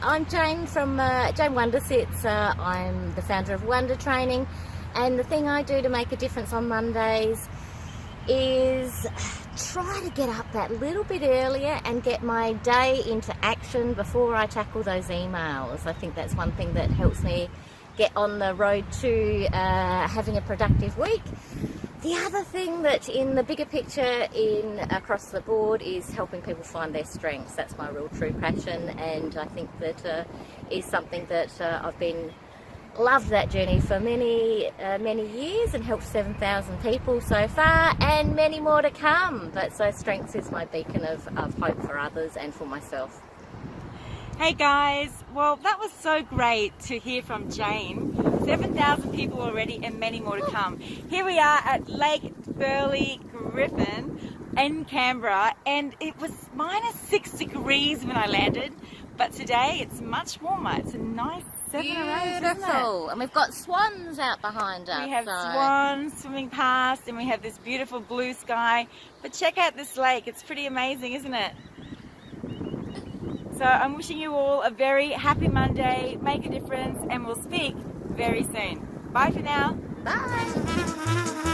I'm Jane from Jane Wondersits. I'm the founder of Wonder Training, and the thing I do to make a difference on Mondays is try to get up that little bit earlier and get my day into action before I tackle those emails. I think that's one thing that helps me get on the road to having a productive week. The other thing that in the bigger picture across the board is helping people find their strengths. That's my real true passion, and I think that is something that I've been loved that journey for many years and helped 7,000 people so far, and many more to come. But so strengths is my beacon of hope for others and for myself. Hey guys, well that was so great to hear from Jane. 7,000 people already and many more to come. Here we are at Lake Burley Griffin in Canberra, and it was -6 degrees when I landed, but today it's much warmer. It's a nice 7 hours, isn't it? And we've got swans out behind us. We have swans swimming past, and we have this beautiful blue sky. But check out this lake, it's pretty amazing, isn't it? So I'm wishing you all a very happy Monday, make a difference, and we'll speak very soon. Bye for now. Bye.